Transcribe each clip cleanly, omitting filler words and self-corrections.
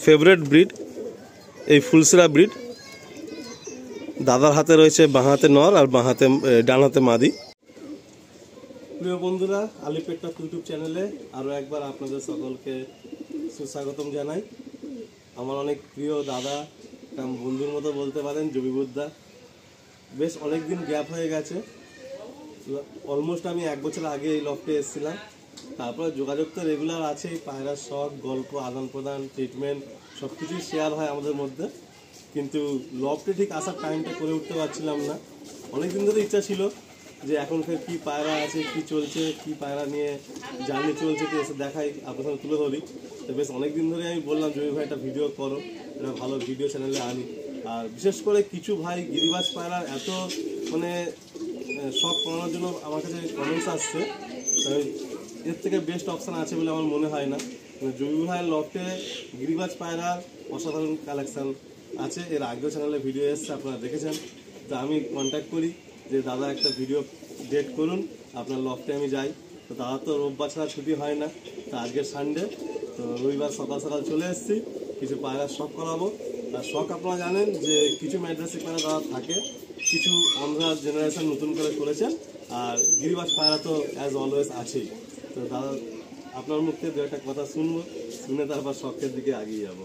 Favourite breed এই ফুলসিরা breed. দাদার হাতে রয়েছে বাঁ হাতে নর আর বাঁ হাতে ডান হাতে মাদি। প্রিয় বন্ধুরা, আলিপেট্টা ইউটিউব চ্যানেলে আরও একবার আপনাদের সকলকে সুস্বাগতম জানাই। আমার অনেক প্রিয় দাদা, বন্ধুর মতো বলতে পারেন, জবিবুদ্দা। বেশ অনেক দিন গ্যাপ হয়ে গেছে, অলমোস্ট আমি 1 বছর আগে এই লফটে এসেছিলাম। তারপরে যোগাযোগ তো রেগুলার আছে, পায়রার শখ, গল্প, আদান প্রদান, ট্রিটমেন্ট সব কিছুই শেয়ার হয় আমাদের মধ্যে। কিন্তু লফটে ঠিক আসার টাইমটা করে উঠতে পারছিলাম না। অনেক দিন ধরে ইচ্ছা ছিল যে এখনকার কী পায়রা আছে, কী চলছে, কী পায়রা নিয়ে জার্নি চলছে, তো এসে দেখাই, আপনার সঙ্গে তুলে ধরি। তো বেশ অনেক দিন ধরে আমি বললাম জমি ভাই একটা ভিডিও করো, একটা ভালো ভিডিও চ্যানেলে আনি। আর বিশেষ করে কিছু ভাই গিরিবাজ পায়রার এত মানে শখ করানোর জন্য আমার কাছে কমেন্টস আসছে, এর থেকে বেস্ট অপশান আছে বলে আমার মনে হয় না। জমি ভাইয়ের লফটে গিরিবাজ পায়রার অসাধারণ কালেকশান আছে। এর আগেও চ্যানেলে ভিডিও এসছে, আপনারা দেখেছেন। তো আমি কন্ট্যাক্ট করি যে দাদা একটা ভিডিও ডেট করুন, আপনার লফটে আমি যাই। তো দাদা তো রোববার ছাড়া ছুটি হয় না, তো আজকের সানডে, তো রবিবার সকাল সকাল চলে এসেছি, কিছু পায়রার শখ করাবো। আর শখ আপনারা জানেন যে কিছু ম্যাড্রাসিক পায়রা দাদা থাকে, কিছু অন্ধ্রা জেনারেশন নতুন করে করেছেন, আর গিরিবাজ পায়রা তো অ্যাজ অলওয়েজ আছেই। তো দাদা আপনার মুখ থেকে 2-একটা কথা শুনবো, শুনে তারপর শখের দিকে এগিয়ে যাবো।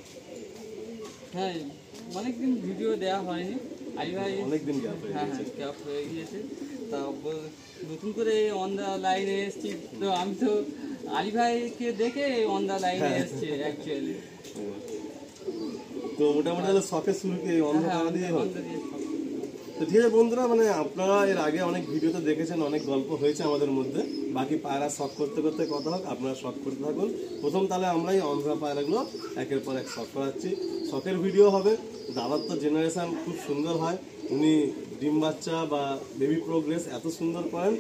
হ্যাঁ, অনেকদিন ভিডিও দেওয়া হয়নি, অনেকদিন গ্যাপ হয়ে গিয়েছে। তারপর নতুন করে অন দ্য লাইনে এসেছি। তো আমি তো আলী ভাইকে দেখে অন দ্য লাইনে এসেছি অ্যাকচুয়ালি। তো মোটামুটি শখের শুরু কি অন্ধ দিয়ে হয়। তো ঠিক আছে বন্ধুরা, মানে আপনারা এর আগে অনেক ভিডিওতে দেখেছেন, অনেক গল্প হয়েছে আমাদের মধ্যে। বাকি পায়রা শখ করতে করতে কথা হোক, আপনারা শখ করতে থাকুন। প্রথম তাহলে আমরাই অন্ধ্রা পায়রাগুলো একের পর এক শখ করাচ্ছি। শখের ভিডিও হবে। দাদার তো জেনারেশান খুব সুন্দর হয়, উনি ডিম বাচ্চা বা বেবি প্রোগ্রেস এত সুন্দর করেন,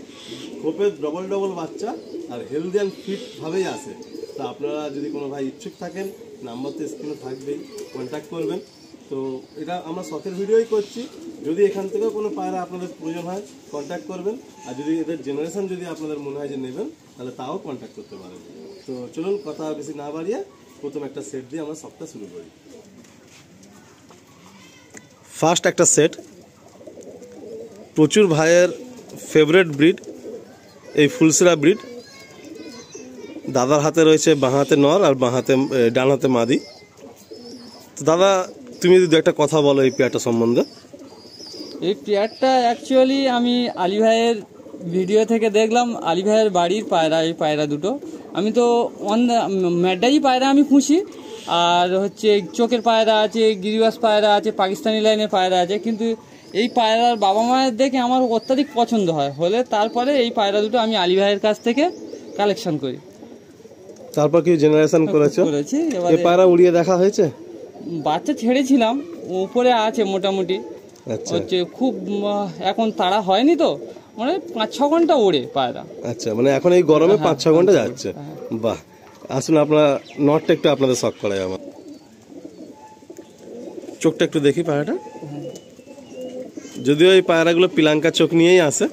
খোপের ডবল বাচ্চা আর হেলদি অ্যান্ড ফিটভাবেই আসে। তো আপনারা যদি কোনো ভাই ইচ্ছুক থাকেন, নাম্বার তো স্ক্রিনে থাকবেই, কন্ট্যাক্ট করবেন। তো এটা আমরা শখের ভিডিওই করছি। যদি এখান থেকেও কোনো পায়রা আপনাদের প্রয়োজন হয় কন্ট্যাক্ট করবেন, আর যদি এদের জেনারেশন যদি আপনাদের মনে হয় যে নেবেন, তাহলে তাও কন্ট্যাক্ট করতে পারেন। তো চলুন কথা বেশি না বাড়িয়ে প্রথম একটা সেট দিয়ে আমরা শখটা শুরু করি। ফার্স্ট একটা সেট, প্রচুর ভাইয়ের ফেভারিট ব্রিড এই ফুলসিরা ব্রিড। দাদার হাতে রয়েছে বাঁ হাতে নর আর বাঁ হাতে ডান হাতে মাদি। তো দাদা তুমি যদি 2-একটা কথা বলো এই পেয়ারটা সম্বন্ধে। এই পেয়ারটা অ্যাকচুয়ালি আমি আলী ভাইয়ের ভিডিও থেকে দেখলাম, আলী ভাইয়ের বাড়ির পায়রা এই পায়রা দুটো। আমি তো ম্যাডাই পায়রা আমি পুষি, আর হচ্ছে চোখের পায়রা আছে, গিরিবাজ পায়রা আছে, পাকিস্তানি লাইনের পায়রা আছে। কিন্তু এই পায়রার বাবা মায়ের দেখে আমার অত্যাধিক পছন্দ হলে তারপরে এই পায়রা দুটো আমি আলী ভাইয়ের কাছ থেকে কালেকশন করি। তারপর কি জেনারেশন করেছি। এই পায়রা উড়িয়ে দেখা হয়েছে, বাচ্চা ছেড়েছিলাম, উপরে আছে মোটামুটি। হচ্ছে খুব এখন তাড়া হয়নি, তো মানে 5-6 ঘন্টা ওড়ে পায়রা। আচ্ছা, মানে এখন এই গরমে 5-6 ঘন্টা যাচ্ছে। বাহ, আসুন আপনার নটটা একটু আপনাদের শখ করাই। আমার চোখটা একটু দেখি পায়রাটা। যদিও এই পায়রাগুলো পিলাঙ্কা চোখ নিয়েই আসে,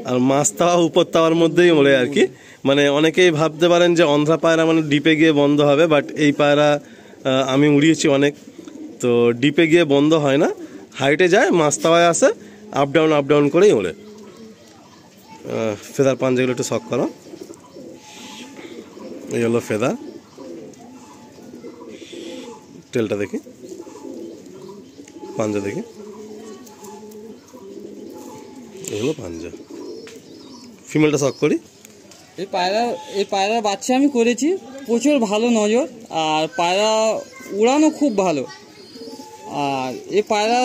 আর মাছ তাওয়া উপর তাওয়ার মধ্যেই ওড়ে আর কি। মানে অনেকেই ভাবতে পারেন যে অন্ধ্রা পায়রা মানে ডিপে গিয়ে বন্ধ হবে, বাট এই পায়রা আমি উড়িয়েছি অনেক। তো ডিপে গিয়ে বন্ধ হয় না, হাইটে যায়, মাছ তাওয়ায় আসে, আপ ডাউন করেই ওড়ে। ফেদার পাঞ্জাগুলো একটু শখ করো। এই হলো ফেদার, টেলটা দেখি, পাঞ্জা দেখি, এই হলো পাঞ্জা। ফিমেলটা শখ করি। এই পায়রার বাচ্চা আমি করেছি, প্রচুর ভালো নজর, আর পায়রা উড়ানো খুব ভালো। আর এই পায়রা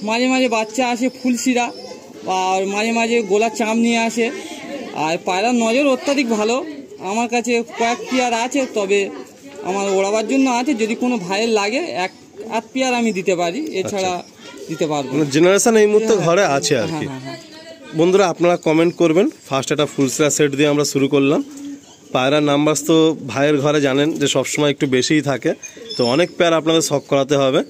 মাঝে মাঝে বাচ্চা আসে ফুলসিরা, আর মাঝে মাঝে গোলার চাম নিয়ে আসে। আর পায়রার নজর অত্যাধিক ভালো। আমার কাছে কয়েক পেয়ার আছে, তবে আমার ওড়াবার জন্য আছে। যদি কোনো ভাইয়ের লাগে 1-8 পেয়ার আমি দিতে পারি, এছাড়া দিতে পারবো। জেনারেশন এই মুহূর্তে ঘরে আছে আর কি। বন্ধুরা আপনারা কমেন্ট করবেন। ফার্স্ট একটা ফুলসিরা সেট দিয়ে আমরা শুরু করলাম। পায়রার নাম্বার তো ভাইয়ের ঘরে জানেন যে সবসময় একটু বেশিই থাকে, তো অনেক পেয়ার আপনাদের শখ করাতে হবে।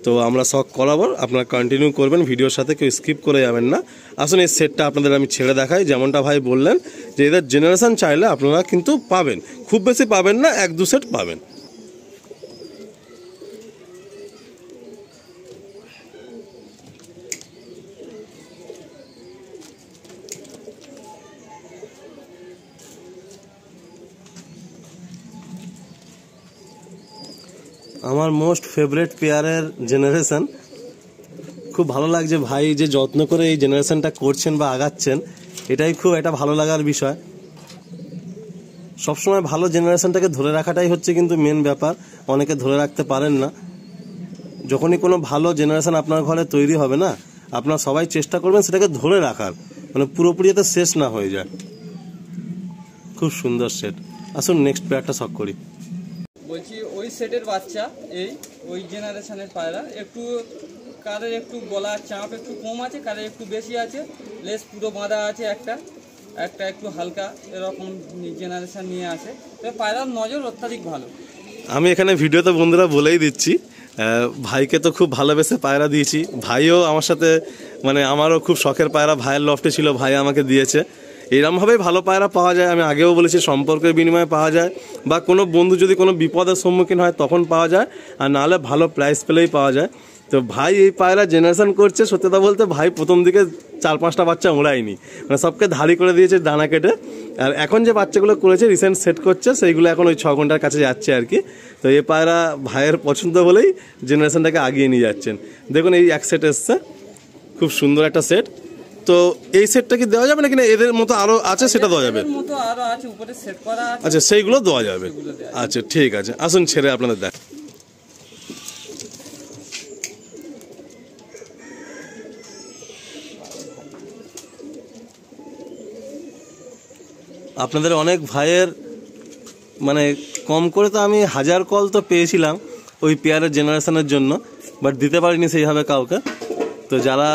তো আমরা শখ করাবো, আপনারা কন্টিনিউ করবেন, ভিডিওর সাথে কেউ স্কিপ করে যাবেন না। আসুন এই সেটটা আপনাদের আমি ছেড়ে দেখাই। যেমনটা ভাই বললেন যে এদের জেনারেশন চাইলে আপনারা কিন্তু পাবেন, খুব বেশি পাবেন না, 1-2 সেট পাবেন। আমার মোস্ট ফেভারিট পেয়ারের জেনারেশন, খুব ভালো লাগছে ভাই যে যত্ন করে এই জেনারেশনটা করছেন বা আগাচ্ছেন, এটাই খুব একটা ভালো লাগার বিষয়। সবসময় ভালো জেনারেশনটাকে ধরে রাখাটাই হচ্ছে কিন্তু মেন ব্যাপার, অনেকে ধরে রাখতে পারেন না। যখনই কোনো ভালো জেনারেশন আপনার ঘরে তৈরি হবে না, আপনারা সবাই চেষ্টা করবেন সেটাকে ধরে রাখার, মানে পুরোপুরি যাতে শেষ না হয়ে যায়। খুব সুন্দর সেট। আসুন নেক্সট পেয়ারটা শখ করি। বলছি ওই সেটের বাচ্চা, ওই জেনারেশনের পায়রা একটু, কারের একটু গলার চাপ একটু কম আছে, কারের একটু বেশি আছে, লেস পুরো বাঁধা আছে, একটা একটু হালকা, এরকম জেনারেশন নিয়ে আসে। পায়রার নজর অত্যাধিক ভালো। আমি এখানে ভিডিওতে বন্ধুরা বলেই দিচ্ছি, ভাইকে তো খুব ভালোবেসে পায়রা দিয়েছি। ভাইও আমার সাথে, মানে আমারও খুব শখের পায়রা ভাইয়ের লফটে ছিল, ভাই আমাকে দিয়েছে। এরমভাবেই ভালো পায়রা পাওয়া যায়। আমি আগেও বলেছি সম্পর্কের বিনিময়ে পাওয়া যায়, বা কোনো বন্ধু যদি কোনো বিপদের সম্মুখীন হয় তখন পাওয়া যায়, আর নাহলে ভালো প্রাইস পেলেই পাওয়া যায়। তো ভাই এই পায়রা জেনারেশন করছে, সত্যতা বলতে ভাই প্রথম দিকে 4-5টা বাচ্চা ওড়ায়নি, মানে সবকে ধাড়ি করে দিয়েছে দানা কেটে। আর এখন যে বাচ্চাগুলো করেছে রিসেন্ট সেট করছে, সেইগুলো এখন ওই 6 ঘন্টার কাছে যাচ্ছে আর কি। তো এই পায়রা ভাইয়ের পছন্দ বলেই জেনারেশনটাকে আগিয়ে নিয়ে যাচ্ছেন। দেখুন এই এক সেট এসছে, খুব সুন্দর একটা সেট। তো এই সেটটা কি দেওয়া যাবে নাকি না এদের মতো আরো আছে সেটা দেওয়া যাবে? আচ্ছা সেইগুলো দেওয়া যাবে। আচ্ছা ঠিক আছে, আসুন ছেড়ে আপনাদের দেখ। আপনাদের অনেক ভাইয়ের মানে কম করে তো আমি 1000 কল তো পেয়েছিলাম ওই পেয়ারের জেনারেশনের জন্য, বাট দিতে পারিনি সেইভাবে কাউকে। তো যারা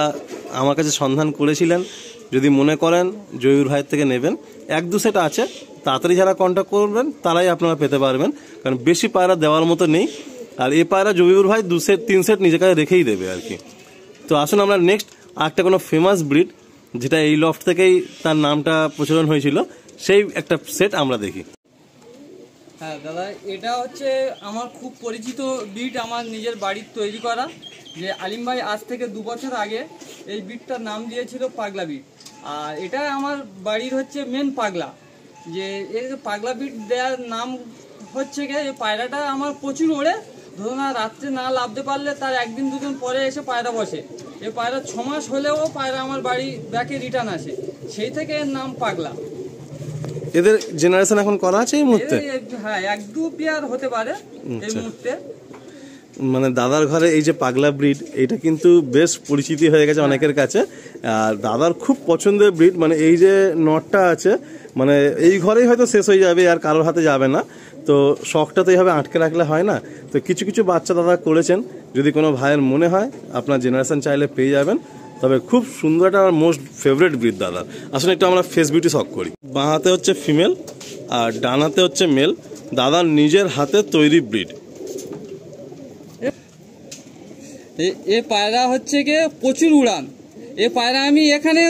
আমার কাছে সন্ধান করেছিলেন, যদি মনে করেন জয়ুর ভাইয়ের থেকে নেবেন, 1-2 সেট আছে, তাড়াতাড়ি যারা কন্ট্যাক্ট করবেন তারাই আপনারা পেতে পারবেন, কারণ বেশি পায়রা দেওয়ার মতো নেই। আর এই পায়রা জয়ুর ভাই 2 সেট 3 সেট নিজে কাছে রেখেই দেবে আর কি। তো আসুন আমরা নেক্সট আরেকটা কোনো ফেমাস ব্রিড, যেটা এই লফট থেকেই তার নামটা প্রচলন হয়েছিল, সেই একটা সেট আমরা দেখি। হ্যাঁ দাদা, এটা হচ্ছে আমার খুব পরিচিত বিট, আমার নিজের বাড়ির তৈরি করা। যে আলিম ভাই আজ থেকে 2 বছর আগে এই বিটটার নাম দিয়েছিল পাগলা বিট। আর এটা আমার বাড়ির হচ্ছে মেন পাগলা। যে এই পাগলা বিট দেওয়ার নাম হচ্ছে গিয়ে, এই পায়রাটা আমার প্রচুর ওড়ে। ধরুন না, রাত্রে না লাভতে পারলে তার 1-2 দিন পরে এসে পায়রা বসে। এই পায়রা 6 মাস হলেও পায়রা আমার বাড়ি ব্যাকে রিটার্ন আসে, সেই থেকে এর নাম পাগলা। এদের জেনারেশন এখন করা আছে এই মুহূর্তে? হ্যাঁ 1-2 পেয়ার হতে পারে এই মুহূর্তে। মানে দাদার ঘরে এই যে পাগলা ব্রিড, এটা কিন্তু বেশ পরিচিতি হয়ে গেছে অনেকের কাছে। আর দাদার খুব পছন্দের ব্রিড, মানে এই যে নটটা আছে, মানে এই ঘরেই হয়তো শেষ হয়ে যাবে, আর কারোর হাতে যাবে না। তো শখটা তো এইভাবে আটকে রাখলে হয় না। তো কিছু কিছু বাচ্চা দাদা করেছেন, যদি কোনো ভাইয়ের মনে হয় আপনার জেনারেশন চাইলে পেয়ে যাবেন। তবে খুব সুন্দর একটা আমার মোস্ট ফেভারিট ব্রিড দাদা। আসলে একটু আমরা ফেস বিউটি শখ করি। বাঁ হাতে হচ্ছে ফিমেল আর ডান হাতে হচ্ছে মেল, দাদার নিজের হাতে তৈরি ব্রিড। এ পায়রা হচ্ছে গিয়ে প্রচুর উড়ান। এ পায়রা আমি এখানে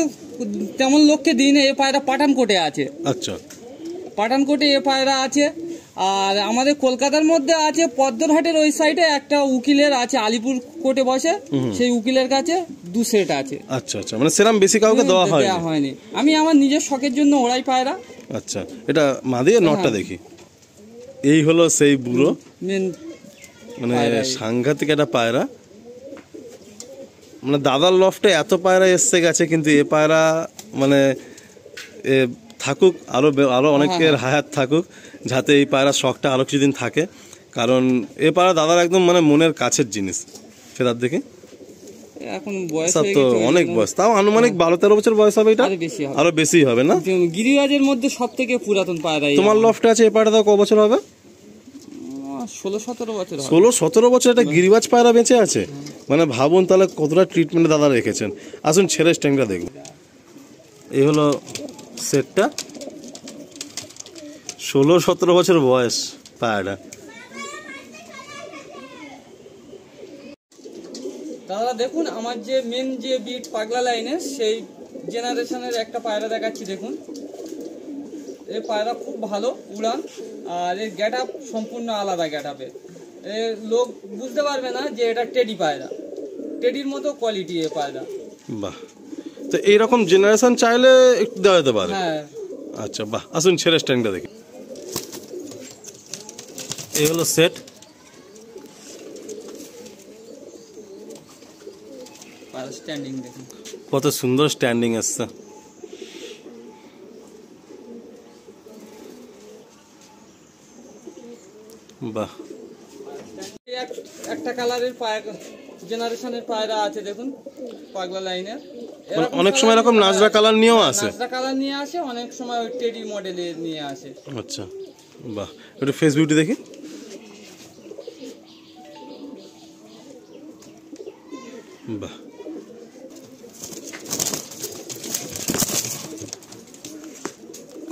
তেমন লোককে দিই না, এ পায়রা পাঠানকোটে আছে। আচ্ছা, পাঠানকোটে এ পায়রা আছে। আর আমাদের কলকাতার মধ্যে আছে পদ্মরহাটের ওই সাইডে একটা উকিলের আছে, আলিপুর কোর্টে বসে, সেই উকিলের কাছে 2 সেট আছে। আচ্ছা আচ্ছা, মানে সেরকম বেশি কাউকে দেওয়া হয়নি। আমি আমার নিজের শখের জন্য ওড়াই পায়রা। আচ্ছা, এটা মা দিয়ে নটটা দেখি। এই হলো সেই বুড়ো, মানে সাংঘাতিক একটা পায়রা। মানে দাদার লফটে এত পায়রা এসছে গেছে, কিন্তু এ পায়রা মানে থাকুক, আরো অনেকের হায়াত থাকুক, যাতে এই পায়রা শখটা আরো কিছুদিন থাকে। কারণ এ পায়রা দাদার একদম মানে মনের কাছের জিনিস। ফেরার দেখি, এখন বয়স তো অনেক বয়স, তাও আনুমানিক 12-13 বছর বয়স হবে। এটা আরো বেশি হবে না? গিরিবাজের মধ্যে সব থেকে পুরাতন পায়রা। তোমার লফটে আছে, এ পায়রাটা ক বছর হবে? 16-17 বছর। 16-17 বছর একটা গিরিবাজ পায়রা বেঁচে আছে, মানে ভাবুন তাহলে কতটা ট্রিটমেন্টে দাদা রেখেছেন। আসুন ছেড়ে স্ট্যাংটা দেখুন। এই হলো সেটটা, 16-17 বছর বয়স পায়রাটা। দাদা দেখুন আমার যে মেন যে বিট পাগলা লাইনের সেই জেনারেশনের একটা পায়রা দেখাচ্ছি। দেখুন এই পায়রা খুব ভালো উড়ান, আর এর গেট আপ সম্পূর্ণ আলাদা গেট আপের। লোক বুঝতে পারবে না যে এটা টেডি পায়রা, টেডির মতো কোয়ালিটি এ পায়রা। বাহ, তো এইরকম জেনারেশন চাইলে একটু দেওয়া যেতে পারে। হ্যাঁ আচ্ছা বাহ, আসুন ছেড়ে স্ট্যান্ডটা দেখি। এই হলো সেট। পায়রা স্ট্যান্ডিং দেখুন কত সুন্দর স্ট্যান্ডিং আসছে। বাহ, একটা কালারের জেনারেশনের পায়রা আছে দেখুন পাগলা লাইনের। অনেক সময় এরকম নাজরা কালার নিয়েও আসে। নাজরা কালার নিয়ে আসে, অনেক সময় টেডি মডেলের নিয়ে আসে। আচ্ছা বাহ, একটু ফেস বিউটি দেখি। বাহ,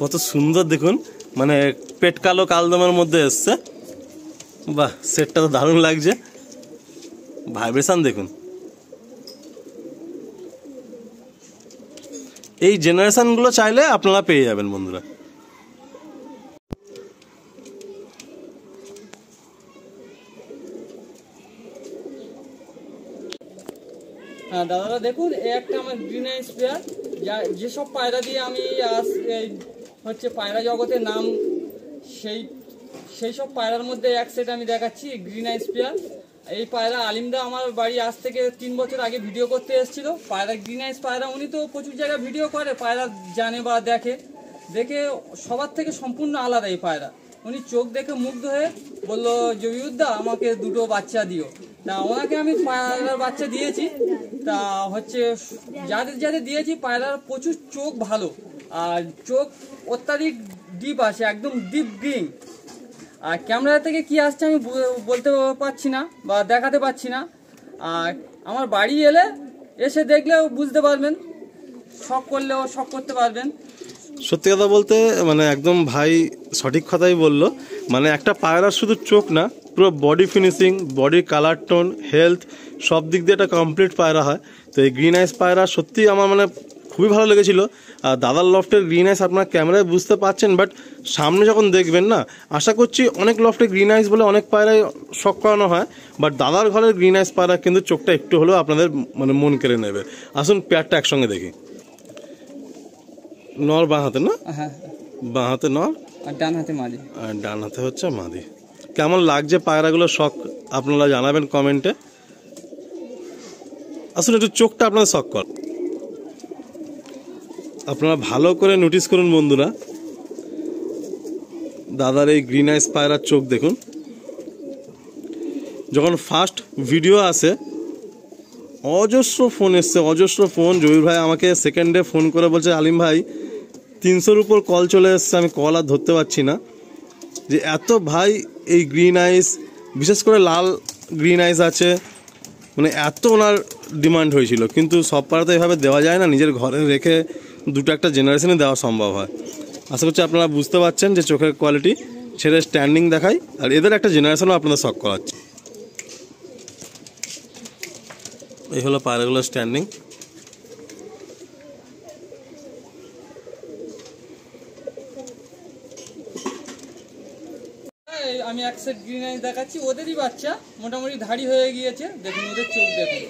কত সুন্দর দেখুন, মানে পেট কালো কালদমের মধ্যে এসছে। বাহ, সেটটা তো দারুণ লাগছে, ভাইব্রেশন দেখুন। এই জেনারেশন গুলো চাইলে আপনারা পেয়ে যাবেন বন্ধুরা। হ্যাঁ দাদারা দেখুন এই একটা আমার গ্রিন আইস পেয়ার, যেসব পায়রা দিয়ে আমি হচ্ছে পায়রা জগতের নাম, সেই সব পায়রার মধ্যে এক সেট আমি দেখাচ্ছি গ্রিন আইস পেয়ার। এই পায়রা আলিমদা আমার বাড়ি আজ থেকে 3 বছর আগে ভিডিও করতে এসেছিল। পায়রা গ্রিন আইস পায়রা, উনি তো প্রচুর জায়গায় ভিডিও করে, পায়রা জানে বা দেখে সবার থেকে সম্পূর্ণ আলাদা এই পায়রা। উনি চোখ দেখে মুগ্ধ হয়ে বললো জবিউদ্দা আমাকে 2টো বাচ্চা দিও। তা ওনাকে আমি পায়রার বাচ্চা দিয়েছি। তা হচ্ছে যাদের দিয়েছি পায়রার প্রচুর চোখ ভালো, আর চোখ অত্যাধিক ডিপ আসে, একদম ডিপ গ্রিন। আর ক্যামেরা থেকে কি আসছে আমি বলতে পারছি না বা দেখাতে পারছি না। আর আমার বাড়ি এসে দেখলেও বুঝতে পারবেন, শখ করলেও শখ করতে পারবেন। সত্যি কথা বলতে মানে একদম ভাই সঠিক কথাই বললো। মানে একটা পায়রার শুধু চোখ না, পুরো বডি ফিনিশিং, বডির কালার টোন, হেলথ সব দিক দিয়ে একটা কমপ্লিট পায়রা হয়। তো এই গ্রিন আইস পায়রা সত্যি আমার মানে খুবই ভালো লেগেছিল। আর দাদার লফটের গ্রিন আইস আপনারা ক্যামেরায় বুঝতে পারছেন, বাট সামনে যখন দেখবেন না, আশা করছি অনেক লফটে গ্রিন আইস বলে অনেক পায়রায় শখ করানো হয়, বাট দাদার ঘরের গ্রিন আইস পায়রা কিন্তু চোখটা একটু হলেও আপনাদের মানে মন কেড়ে নেবে। আসুন পেয়ারটা একসঙ্গে দেখি। নর বাঁ হাতে না? হ্যাঁ, বাঁ হাতে নর আর ডান হাতে মাদি। আর ডান হাতে হচ্ছে মাদি। কেমন লাগছে পায়রাগুলো শখ আপনারা জানাবেন কমেন্টে। আসলে একটু চোখটা আপনাদের শখ কর, আপনারা ভালো করে নোটিস করুন বন্ধুরা। দাদার এই গ্রিন আইস পায়রার চোখ দেখুন। যখন ফার্স্ট ভিডিও আসে অজস্র ফোন এসছে, অজস্র ফোন। জহির ভাই আমাকে সেকেন্ডে ফোন করে বলছে আলিম ভাই 300-র উপর কল চলে এসছে, আমি কল আর ধরতে পারছি না। যে এত ভাই এই গ্রিন আইস, বিশেষ করে লাল গ্রিন আইস আছে, মানে এত ওনার ডিমান্ড হয়েছিল। কিন্তু সব পাড়াতে এভাবে দেওয়া যায় না, নিজের ঘরে রেখে দুটো একটা জেনারেশনে দেওয়া সম্ভব হয়। আশা করছি আপনারা বুঝতে পারছেন যে চোখের কোয়ালিটি ছেড়ে স্ট্যান্ডিং দেখাই, আর এদের একটা জেনারেশনও আপনাদের শখ করাচ্ছে। এই হলো পায়রাগুলোর স্ট্যান্ডিং। আমি এক সেট গ্রিন আইস দেখাচ্ছি, ওদেরই বাচ্চা মোটামুটি ধাড়ি হয়ে গিয়েছে। দেখুন ওদের চোখ দেখুন,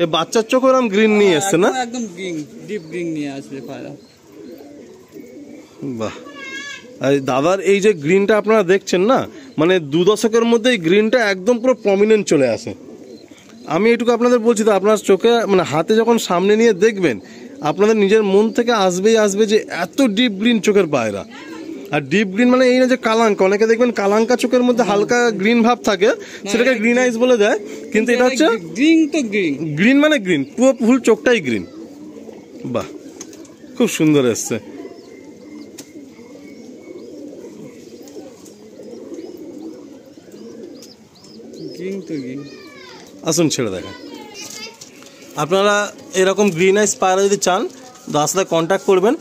এই বাচ্চার চোখ ওরকম গ্রিন নিয়ে এসছে না? একদম গ্রিন, ডিপ গ্রিন নিয়ে আসবে পায়রা। বাহ, আর দাদার এই যে গ্রিনটা আপনারা দেখছেন না, মানে 2 দশকের মধ্যে এই গ্রিনটা একদম পুরো প্রমিনেন্ট চলে আসে। আমি এটুকু আপনাদের বলছি, তো আপনার চোখে মানে হাতে যখন সামনে নিয়ে দেখবেন, আপনাদের নিজের মন থেকে আসবেই আসবে যে এত ডিপ গ্রিন চোখের পায়রা। আর ডিপ গ্রিন মানে এই না যে কালাঙ্কা, অনেকে দেখবেন কালাঙ্কা চোখের মধ্যে হালকা গ্রিন ভাব থাকে, সেটাকে গ্রিন আইস বলে দেয়। কিন্তু এটা হচ্ছে গ্রিন, তো গ্রিন, গ্রিন মানে গ্রিন, পুরো ফুল চোখটাই গ্রিন। বাহ, খুব সুন্দর এসছে। গ্রিন তো গ্রিন। আসুন ছেড়ে দেখেন। আপনারা এরকম গ্রিন আইস পায়রা যদি চান, দাদার সাথে কন্ট্যাক্ট করবেন।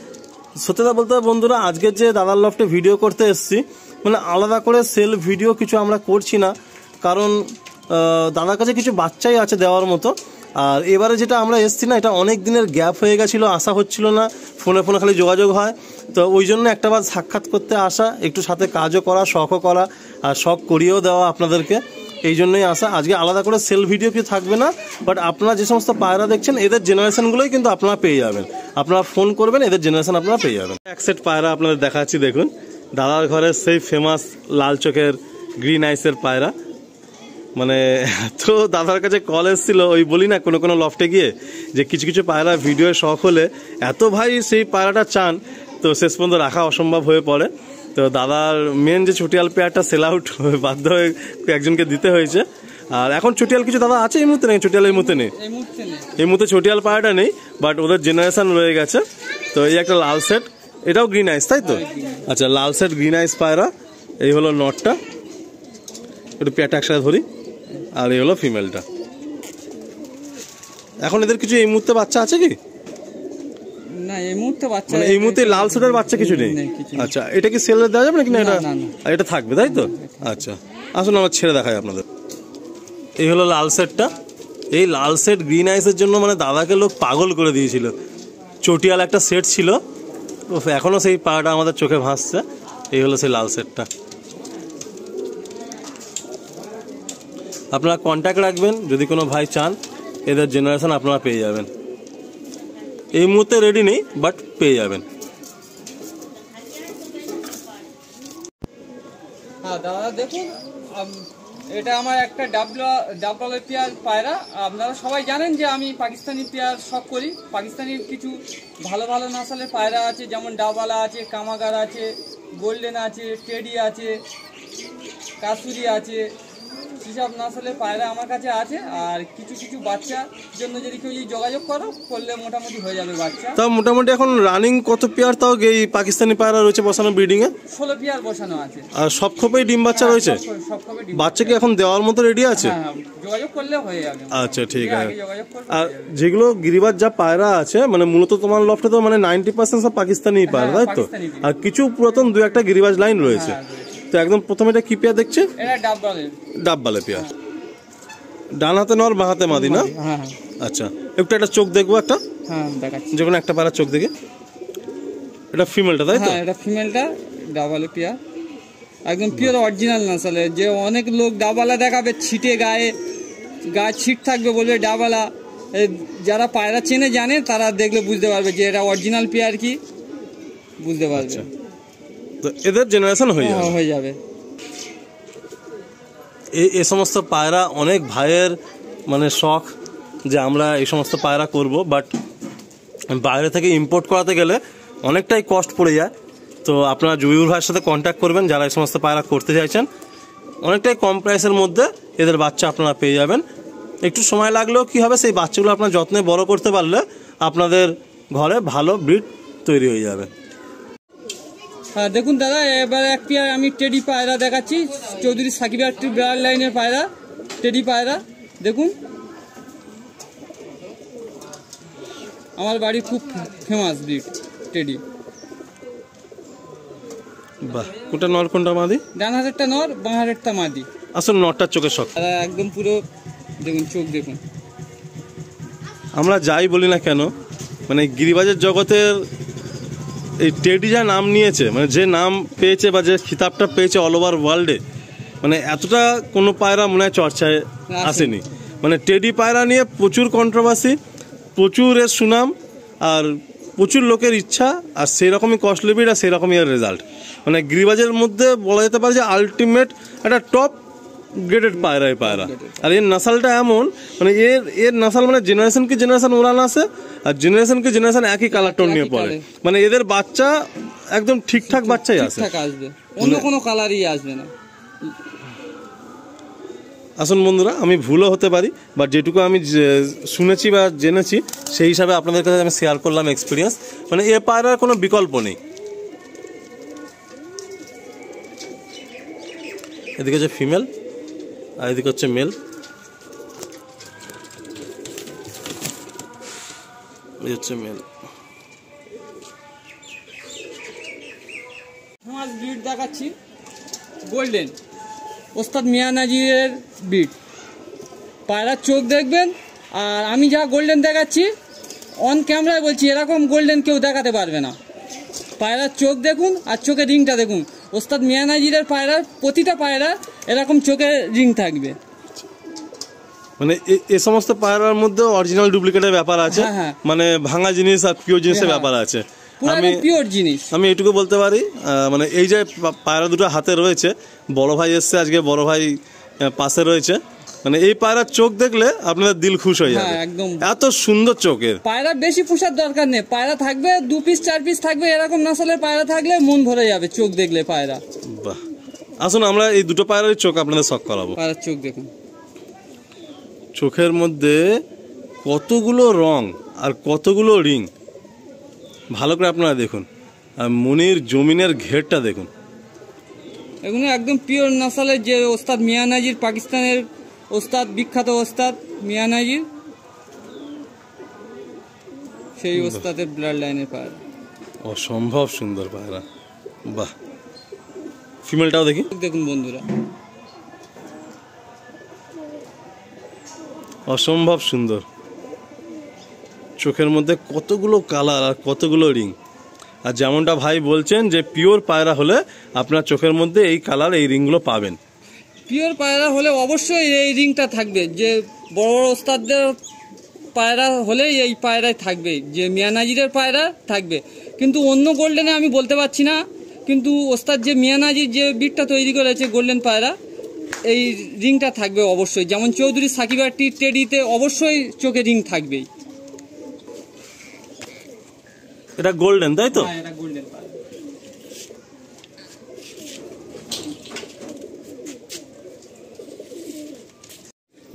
সত্যতা বলতে বন্ধুরা, আজকের যে দাদার লফটে ভিডিও করতে এসেছি, মানে আলাদা করে সেল ভিডিও কিছু আমরা করছি না, কারণ দাদার কাছে কিছু বাচ্চাই আছে দেওয়ার মতো। আর এবারে যেটা আমরা এসছি না, এটা অনেক দিনের গ্যাপ হয়ে গেছিলো, আসা হচ্ছিল না, ফোনে খালি যোগাযোগ হয়, তো ওই জন্য একটাবার সাক্ষাৎ করতে আসা, একটু সাথে কাজও করা, শখও করা, আর শখ করিয়েও দেওয়া আপনাদেরকে, এই জন্যই আসা। আজকে আলাদা করে সেল ভিডিও কিছু থাকবে না, বাট আপনারা যে সমস্ত পায়রা দেখছেন এদের জেনারেশনগুলোই কিন্তু আপনারা পেয়ে যাবেন, আপনারা ফোন করবেন, এদের জেনারেশন আপনারা পেয়ে যাবেন। এক সেট পায়রা আপনাদের দেখাচ্ছি, দেখুন দাদার ঘরের সেই ফেমাস লাল চোখের গ্রিন আইসের পায়রা। মানে তো দাদার কাছে কল এসেছিল, ওই বলি না কোনো কোনো লফটে গিয়ে যে কিছু কিছু পায়রা ভিডিও শখ হলে এত ভাই সেই পায়রাটা চান, তো শেষ পর্যন্ত রাখা অসম্ভব হয়ে পড়ে। তো দাদার মেন যে চটিয়াল পেয়ারটা সেল আউট বাধ্য হয়ে একজনকে দিতে হয়েছে। আর এখন চটিয়াল কিছু দাদা আছে এই মুহূর্তে নেই, চটিয়াল এই মুহূর্তে নেই, এই মুহূর্তে চটিয়াল পায়রাটা নেই, বাট ওদের জেনারেশন রয়ে গেছে। তো এই একটা লাল সেট, এটাও গ্রিন আইস তাই তো? আচ্ছা, লাল সেট গ্রিন আইস পায়রা, এই হলো নটটা, একটু পেয়ারটা একসাথে ধরি, আর এই হলো ফিমেলটা। এখন এদের কিছু এই মুহূর্তে বাচ্চা আছে কি? না, এই মুহূর্তে বাচ্চা, মানে এই মুহূর্তে লাল সেটের বাচ্চা কিছু নেই। আচ্ছা, এটা কি সেলে দেওয়া যাবে নাকি না? এটা থাকবে তাই তো? আচ্ছা, আসুন আমার ছেড়ে দেখাই আপনাদের। এই হলো লাল সেটটা। এই লাল সেট গ্রিন আইসের জন্য মানে দাদাকে লোক পাগল করে দিয়েছিল। চটিয়াল একটা সেট ছিল, এখনো সেই পাড়াটা আমাদের চোখে ভাসছে। এই হলো সেই লাল সেটটা। আপনারা কন্ট্যাক্ট রাখবেন, যদি কোনো ভাই চান এদের জেনারেশন আপনারা পেয়ে যাবেন। এই মুহূর্তে রেডি নেই, বাট পেয়ে যাবেন। হ্যাঁ দাদা দেখুন, এটা আমার একটা ডাবল পেয়ার পায়রা। আপনারা সবাই জানেন যে আমি পাকিস্তানি পেয়ার শখ করি। পাকিস্তানি কিছু ভালো ভালো নাসালের পায়রা আছে, যেমন ডাবালা আছে, কামাগার আছে, গোল্ডেন আছে, টেডি আছে, কাসুরি আছে, সেসব নাসালের পায়রা আমার কাছে আছে। আর কিছু কিছু বাচ্চার জন্য যদি কেউ যোগাযোগ করলে মোটামুটি হয়ে যাবে বাচ্চা। তাও মোটামুটি এখন রানিং কত পেয়ার তাও এই পাকিস্তানি পায়রা রয়েছে বসানো ব্রিডিং এ? 16 পেয়ার বসানো আছে। আর সব খোপেই ডিম বাচ্চা রয়েছে? সব খোপে ডিম বাচ্চা কি এখন দেওয়ার মতো রেডি আছে? হ্যাঁ, যোগাযোগ করলে হয়ে যাবে। আচ্ছা, ঠিক আছে। আর যেগুলো গিরিবাজ যা পায়রা আছে, মানে মূলত তোমার লফটে তো মানে 90% সব পাকিস্তানি পায়রা তাই তো? আর কিছু পুরাতন দু একটা গিরিবাজ লাইন রয়েছে। তো একদম প্রথমে এটা কি পেয়ার দেখছে? এটা ডাববালে পেয়ার। ডান হাতে নর, বাঁ হাতে মাদি না? হ্যাঁ। আচ্ছা, একটু একটা চোখ দেখবো, একটা দেখাচ্ছি, যে কোনো একটা পায়রা চোখ দেখে। এটা ফিমেলটা তাই তো? হ্যাঁ, এটা ফিমেলটা, ডাবলে পেয়ার, একদম পিওর অরিজিনাল নাসালে। যে অনেক লোক ডাবালা দেখাবে, ছিটে গায়ে ছিট থাকবে, বলবে ডাবালা। যারা পায়রা চেনে জানে তারা দেখলে বুঝতে পারবে যে এটা অরিজিনাল পেয়ার কি বুঝতে পারবে। তো এদের জেনারেশন হয়ে যাবে। এই সমস্ত পায়রা অনেক ভাইয়ের মানে শখ যে আমরা এই সমস্ত পায়রা করব, বাট বাইরে থেকে ইম্পোর্ট করাতে গেলে অনেকটাই কস্ট পড়ে যায়। তো আপনারা জুবিউর ভাইয়ের সাথে কন্ট্যাক্ট করবেন যারা এই সমস্ত পায়রা করতে চাইছেন। অনেকটাই কম প্রাইসের মধ্যে এদের বাচ্চা আপনারা পেয়ে যাবেন। একটু সময় লাগলেও কি হবে, সেই বাচ্চাগুলো আপনার যত্নে বড় করতে পারলে আপনাদের ঘরে ভালো ব্রিড তৈরি হয়ে যাবে। হ্যাঁ দেখুন দাদা, এবার এক পেয়ার আমি টেডি পায়রা দেখাচ্ছি, চৌধুরী সাকিব ব্রায়ার লাইনের পায়রা, টেডি পায়রা। দেখুন, আমার বাড়ি খুব ফেমাস ব্রিড টেডি। বাহ, কোনটা নর কোনটা মাদি? ডান হাতেরটা নর, বাঁ হাতেরটা মাদি। আসলে নরটার চোখের শখ একদম পুরো দেখুন, চোখ দেখুন। আমরা যাই বলি না কেন, মানে গিরিবাজের জগতের এই টেডি যা নাম নিয়েছে, মানে যে নাম পেয়েছে বা যে খিতাবটা পেয়েছে অল ওভার ওয়ার্ল্ডে, মানে এতটা কোনো পায়রা মনে হয় চর্চায় আসেনি। মানে টেডি পায়রা নিয়ে প্রচুর কন্ট্রোভার্সি, প্রচুর এর সুনাম, আর প্রচুর লোকের ইচ্ছা, আর সেই রকমই কস্টলি ব্রিড, আর সেই রকমই এর রেজাল্ট। মানে গিরিবাজের মধ্যে বলা যেতে পারে যে আলটিমেট একটা টপ গ্রেডেড পায়রা এই পায়রা। আর এর নাসালটা এমন, মানে এর নাসাল মানে জেনারেশন কি জেনারেশন ওরান আসে, আর জেনারেশন কি জেনারেশন একই কালার টোন নিয়ে পড়ে। মানে এদের বাচ্চা একদম ঠিকঠাক বাচ্চাই আসে, অন্য কোনো কালারই আসবে না। আসুন বন্ধুরা, আমি ভুলও হতে পারি, বাট যেটুকু আমি শুনেছি বা জেনেছি সেই হিসাবে আপনাদের কাছে আমি শেয়ার করলাম এক্সপিরিয়েন্স। মানে এ পায়রার কোনো বিকল্প নেই। এদিকে হচ্ছে ফিমেল আর এদিকে হচ্ছে মেল। এই হচ্ছে মেল। ব্রিড দেখাচ্ছি, গোল্ডেন, ওস্তাদ মিয়া নাজিরের ব্রিড। পায়রার চোখ দেখবেন, আর আমি যা গোল্ডেন দেখাচ্ছি অন ক্যামেরায় বলছি, এরকম গোল্ডেন কেউ দেখাতে পারবে না। পায়রার চোখ দেখুন আর চোখের রিংটা দেখুন। ওস্তাদ মিয়া নাজিরের পায়রার প্রতিটা পায়রা এরকম চোখের রিং থাকবে। মানে এই সমস্ত পায়রার মধ্যে অরিজিনাল ডুপ্লিকেটের ব্যাপার আছে, মানে ভাঙা জিনিস আর পিওর জিনিসের ব্যাপার আছে। আমি পিওর জিনিস আমি এটুকু বলতে পারি, মানে এই যে পায়রা দুটো হাতে রয়েছে, বড় ভাই এসছে আজকে, বড় ভাই পাশে রয়েছে, মানে এই পায়রার চোখ দেখলে আপনাদের দিল খুশ হয়ে যাবে। একদম এত সুন্দর চোখের পায়রা, বেশি পোষার দরকার নেই। পায়রা থাকবে 2 পিস 4 পিস থাকবে, এরকম নসলের পায়রা থাকলে মন ভরে যাবে চোখ দেখলে পায়রা। বাহ, আসুন আমরা এই দুটো পায়রার চোখ আপনাদের শখ করাবো। পায়রার চোখ দেখুন, চোখের মধ্যে কতগুলো রং আর কতগুলো রিং, ভালো করে আপনারা দেখুন। আর মনির জমিনের ঘেরটা দেখুন, এগুলো একদম পিওর নসলের, যে ওস্তাদ মিয়া নাজির, পাকিস্তানের ওস্তাদ, বিখ্যাত ওস্তাদ মিয়া নাজির, সেই ওস্তাদের ব্লাড লাইনের পায়রা। অসম্ভব সুন্দর পায়রা। বাহ, ফিমেলটাও দেখি, দেখুন বন্ধুরা, অসম্ভব সুন্দর। চোখের মধ্যে কতগুলো কালার আর কতগুলো রিং। আর যেমনটা ভাই বলছেন যে পিওর পায়রা হলে আপনার চোখের মধ্যে এই কালার, এই রিংগুলো পাবেন। পিওর পায়রা হলে অবশ্যই এই রিংটা থাকবে। যে বড় বড় ওস্তাদদের পায়রা হলে এই পায়রাই থাকবে, যে মিয়া নাজিরের পায়রা থাকবে। কিন্তু অন্য গোল্ডেনে আমি বলতে পারছি না, কিন্তু ওস্তাদ যে মিয়া নাজির যে বিটটা তৈরি করেছে গোল্ডেন পায়রা, এই রিংটা থাকবে অবশ্যই। যেমন চৌধুরী সাকিবার টেডিতে অবশ্যই চোখে রিং থাকবেই। এটা গোল্ডেন, তাই তো? এটা গোল্ডেন পায়রা।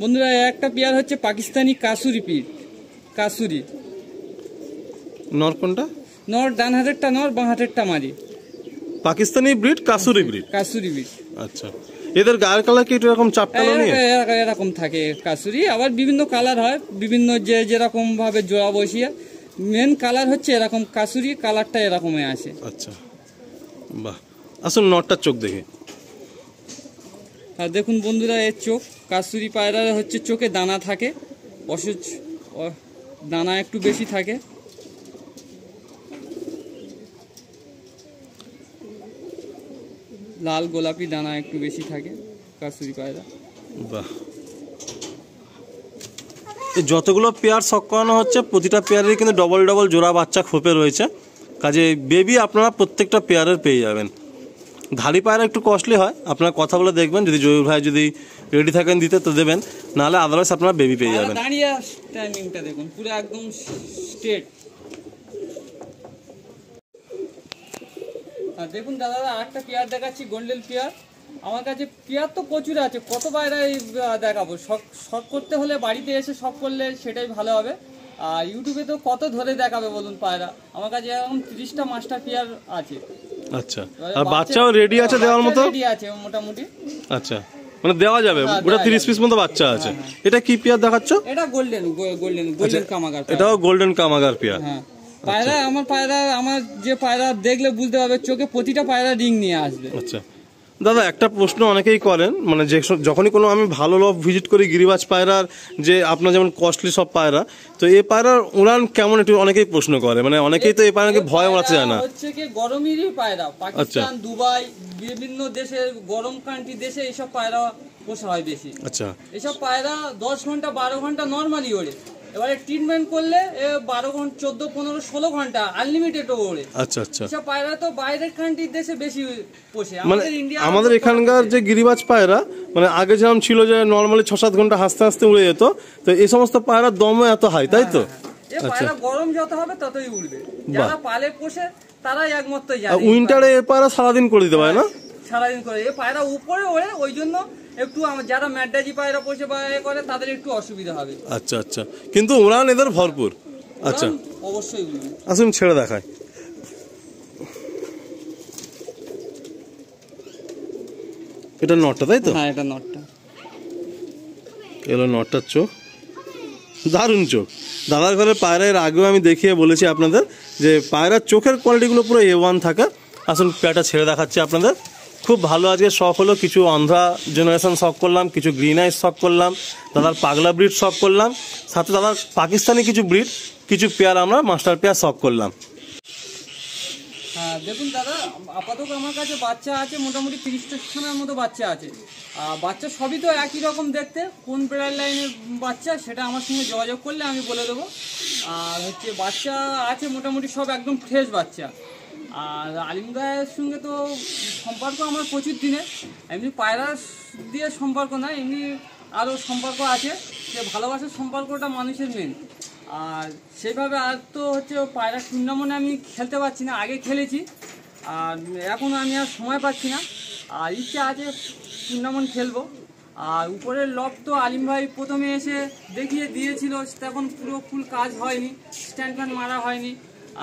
বন্ধুরা, একটা পেয়ার হচ্ছে পাকিস্তানি কাসুরি পিট, কাসুরি। নর কোনটা? নর ডান হাতেরটা নর, বাঁ হাতেরটা মাদি। Pakistani breed, kasuri breed. Kasuri breed. আচ্ছা, এদের গায়ের কালার কি এরকম চাপ কালো নিয়ে? এরকম থাকে কাসুরি, আবার বিভিন্ন কালার হয়, বিভিন্ন যে যেরকম ভাবে জোড়া বসিয়ে। মেন কালার হচ্ছে এরকম, কাসুরি কালারটা এরকমই আসে। আচ্ছা, বাহ, আসুন নরটার চোখ দেখে। আর দেখুন বন্ধুরা, এর চোখ, কাসুরি পায়রার হচ্ছে চোখে দানা থাকে, দানা একটু বেশি থাকে। লাল গোলাপি দানা একটু বেশি থাকে কাসুরি পায়রা। বাহ, যতগুলো পেয়ার শখ করানো হচ্ছে প্রতিটা পেয়ারের কিন্তু ডবল ডবল জোড়া বাচ্চা খোপে রয়েছে, কাজে বেবি আপনারা প্রত্যেকটা পেয়ারের পেয়ে যাবেন। ধাড়ি পায়রা একটু কস্টলি হয়, আপনারা কথা বলে দেখবেন, যদি জয়ুর ভাই যদি রেডি থাকেন দিতে তো দেবেন, নাহলে আদারওয়াইজ আপনারা বেবি পেয়ে যাবেন। দাঁড়িয়ে টাইমিংটা দেখুন, পুরো একদম স্ট্রেট। আর দেখুন দাদা, আরেকটা পেয়ার দেখাচ্ছি, গোল্ডেন পেয়ার। আমার কাছে পেয়ার তো প্রচুর আছে, কত পায়রাই দেখাবো। শখ করতে হলে বাড়িতে এসে শখ করলে সেটাই ভালো হবে। আর ইউটিউবে তো কত ধরে দেখাবে বলুন পায়রা। আমার কাছে এরকম 30টা মাস্টার পেয়ার আছে। আচ্ছা, আর বাচ্চাও রেডি আছে দেওয়ার মতো? রেডি আছে মোটামুটি। আচ্ছা, মানে দেওয়া যাবে, ওটা 30 পিস মতো বাচ্চা আছে। এটা কি পেয়ার দেখাচ্ছ? এটা গোল্ডেন কামাগার। এটাও গোল্ডেন কামাগার পেয়ার। হ্যাঁ, পায়রা আমার যে পায়রা দেখলে বুঝতে পারবে, চোখে প্রতিটা পায়রা রিং নিয়ে আসবে। আচ্ছা দাদা, একটা প্রশ্ন অনেকেই করেন, মানে যখনই কোনো আমি ভালো লব ভিজিট করি গিরিবাজ পায়রার, যে আপনার যেমন কস্টলি সব পায়রা, তো এই পায়রার উড়ান কেমন একটু অনেকেই প্রশ্ন করে, মানে অনেকেই তো এই পায়রাকে ভয় ওড়াতে যায় না। হচ্ছে কি গরমেরই পায়রা, পাকিস্তান, দুবাই, বিভিন্ন দেশের গরম কান্ট্রি দেশে এইসব পায়রা পোষা হয় বেশি। আচ্ছা, এইসব পায়রা 10 ঘন্টা 12 ঘন্টা নর্মালি ওড়ে। এবারে ট্রিটমেন্ট করলে 12 ঘন্টা 14, 15, 16 ঘন্টা আনলিমিটেড ওড়ে। আচ্ছা আচ্ছা, এসব পায়রা তো বাইরের কান্ট্রির দেশে বেশি পোষে। মানে আমাদের এখানকার যে গিরিবাজ পায়রা, মানে আগে যেমন ছিল যে নর্মালি 6-7 ঘন্টা হাসতে হাসতে উড়ে যেত, তো এই সমস্ত পায়রার দমও এত হাই, তাই তো? পায়রা গরম যত হবে ততই উড়বে। যারা পালে পোষে তারাই একমাত্র জানে। উইন্টারে এই পায়রা সারাদিন করে দিতে পারে না? সারাদিন করে। এই পায়রা উপরে ওড়ে, ওই জন্য একটু যারা ম্যাডাজি পায়রা পোষে বা করে তাদের একটু অসুবিধা হবে। আচ্ছা আচ্ছা, কিন্তু উড়ান এদের ভরপুর। আচ্ছা, অবশ্যই উড়বে। আসুন ছেড়ে দেখায়। এটা নটটা, তাই তো? হ্যাঁ, এটা নটটা। এলো নটটার চোখ, দারুণ চোখ। দাদার ঘরের পায়রা এর আগেও আমি দেখিয়ে বলেছি আপনাদের যে পায়রার চোখের কোয়ালিটিগুলো পুরো A1 থাকে। আসুন পেয়ারটা ছেড়ে দেখাচ্ছি আপনাদের। খুব ভালো আজকে শখ হলো, কিছু অন্ধ্রা জেনারেশন শখ করলাম, কিছু গ্রিন আইস শখ করলাম, দাদার পাগলা ব্রিড শখ করলাম, সাথে দাদার পাকিস্তানি কিছু ব্রিড, কিছু পেয়ার আমরা মাস্টার পেয়ার শখ করলাম। হ্যাঁ দেখুন দাদা, আপাতত আমার কাছে বাচ্চা আছে মোটামুটি 30টার মতো বাচ্চা আছে। বাচ্চা সবই তো একই রকম দেখতে, কোন ব্রাইড লাইনের বাচ্চা সেটা আমার সঙ্গে যোগাযোগ করলে আমি বলে দেবো। আর হচ্ছে বাচ্চা আছে মোটামুটি সব একদম ফ্রেশ বাচ্চা। আর আলিম গায়ের সঙ্গে তো সম্পর্ক আমার প্রচুর দিনের, এমনি পায়রা দিয়ে সম্পর্ক না, এমনি আরও সম্পর্ক আছে, যে ভালোবাসার সম্পর্কটা মানুষের মেন। আর সেইভাবে আর তো হচ্ছে পায়রা টুর্নামেন্টে আমি খেলতে পারছি না, আগে খেলেছি, আর এখন আমি আর সময় পাচ্ছি না। আর ইচ্ছা আছে টুর্নামেন্ট খেলবো। আর উপরের লক তো আলিম ভাই প্রথমে এসে দেখিয়ে দিয়েছিল, তখন পুরো ফুল কাজ হয়নি, স্ট্যান্ড ফ্যান মারা হয়নি।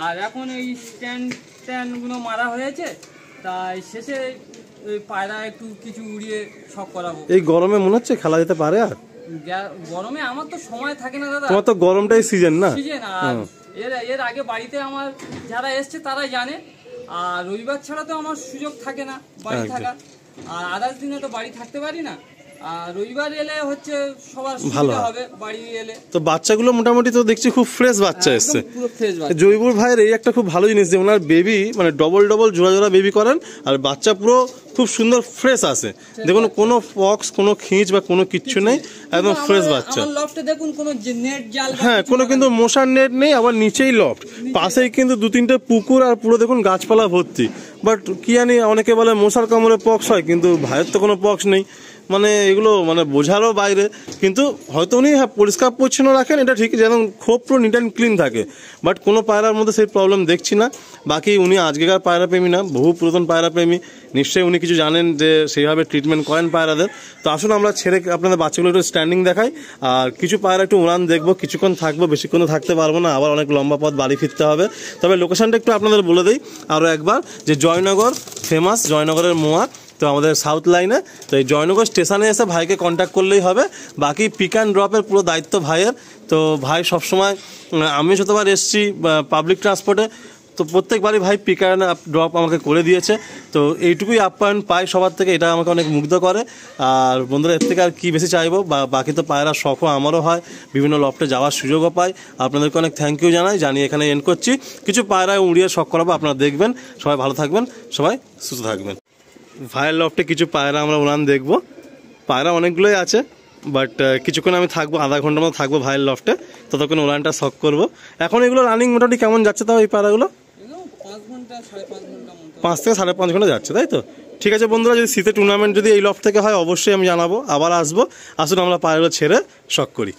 আর এখন এই স্ট্যান্ডগুলো মারা হয়েছে, তাই শেষে ওই পায়রা একটু কিছু উড়িয়ে শখ করাবো। এই গরমে মনে হচ্ছে খেলা যেতে পারে? আর গরমে আমার তো সময় থাকে না দাদা, তোমার তো গরমটাই সিজন না? সিজন। আর এর আগে বাড়িতে আমার যারা এসছে তারাই জানে। আর রবিবার ছাড়া তো আমার সুযোগ থাকে না বাড়ি থাকা, আর আদার্স দিনে তো বাড়ি থাকতে পারি না। আর রবিবার এলে হচ্ছে সবার সুবিধা হবে বাড়ি এলে। তো বাচ্চাগুলো মোটামুটি তো দেখছি খুব ফ্রেশ বাচ্চা এসছে। পুরো ফ্রেশ বাচ্চা। জয়পুর ভাইয়ের এই একটা খুব ভালো জিনিস যে ওনার বেবি মানে ডবল জোড়া জোড়া বেবি করেন, আর বাচ্চা পুরো খুব সুন্দর ফ্রেশ আসে। দেখুন কোনো পক্স, কোনো খিঁচ বা কোনো কিচ্ছু নেই, একদম ফ্রেশ বাচ্চা। আমার লফটে দেখুন কোনো নেট জাল, হ্যাঁ কোনো কিন্তু মশার নেট নেই, আবার নিচেই লফট, পাশেই কিন্তু 2-3টে পুকুর, আর পুরো দেখুন গাছপালা ভর্তি। বাট কি জানি অনেকে বলে মশার কামড়ে পক্স হয়, কিন্তু ভাইয়ের তো কোনো পক্স নেই, মানে এগুলো মানে বোঝারও বাইরে। কিন্তু হয়তো উনি পরিষ্কার পরিচ্ছন্ন রাখেন, এটা ঠিক, যেমন খুব পুরো নিট অ্যান্ড ক্লিন থাকে, বাট কোনো পায়রার মধ্যে সেই প্রবলেম দেখছি না। বাকি উনি আজকেকার পায়রা প্রেমী না, বহু পুরাতন পায়রা প্রেমী, নিশ্চয়ই উনি কিছু জানেন যে সেইভাবে ট্রিটমেন্ট করেন পায়রাদের। তো আসুন আমরা ছেড়ে আপনাদের বাচ্চাগুলো একটু স্ট্যান্ডিং দেখাই, আর কিছু পায়রা একটু উড়ান দেখবো। কিছুক্ষণ থাকবো, বেশিক্ষণ থাকতে পারবো না, আবার অনেক লম্বা পথ বাড়ি ফিরতে হবে। তবে লোকেশনটা একটু আপনাদের বলে দিই আরও একবার, যে জয়নগর ফেমাস, জয়নগরের মোয়া, তো আমাদের সাউথ লাইনে। তো এই জয়নগর স্টেশনে এসে ভাইকে কন্ট্যাক্ট করলেই হবে, বাকি পিক অ্যান্ড ড্রপের পুরো দায়িত্ব ভাইয়ের। তো ভাই সবসময়, আমি যতবার এসছি পাবলিক ট্রান্সপোর্টে, তো প্রত্যেকবারই ভাই পিক অ্যান্ড ড্রপ আমাকে করে দিয়েছে। তো এইটুকুই আপ্যায়ন পাই সবার থেকে, এটা আমাকে অনেক মুগ্ধ করে। আর বন্ধুরা এর থেকে আর কি বেশি চাইবো, বাকি তো পায়রা শখও আমারও হয়, বিভিন্ন লফটে যাওয়ার সুযোগও পাই। আপনাদেরকে অনেক থ্যাংক ইউ জানিয়ে এখানে এন্ড করছি। কিছু পায়রায় উড়িয়ে শখ করাবো, আপনারা দেখবেন। সবাই ভালো থাকবেন, সবাই সুস্থ থাকবেন। ভাইয়ের লফটে কিছু পায়রা আমরা উড়ান দেখবো, পায়রা অনেকগুলোই আছে, বাট কিছুক্ষণ আমি থাকবো, আধা ঘন্টার মতো থাকবো ভাইয়ের লফটে, ততক্ষণ উড়ানটা শখ করবো। এখন এগুলো রানিং মোটামুটি কেমন যাচ্ছে তাও এই পায়রাগুলো? 5 থেকে 5.5 ঘন্টা যাচ্ছে, তাই তো? ঠিক আছে বন্ধুরা, যদি শীতে টুর্নামেন্ট যদি এই লফট থেকে হয় অবশ্যই আমি জানাবো, আবার আসবো। আসুন আমরা পায়রাগুলো ছেড়ে শখ করি।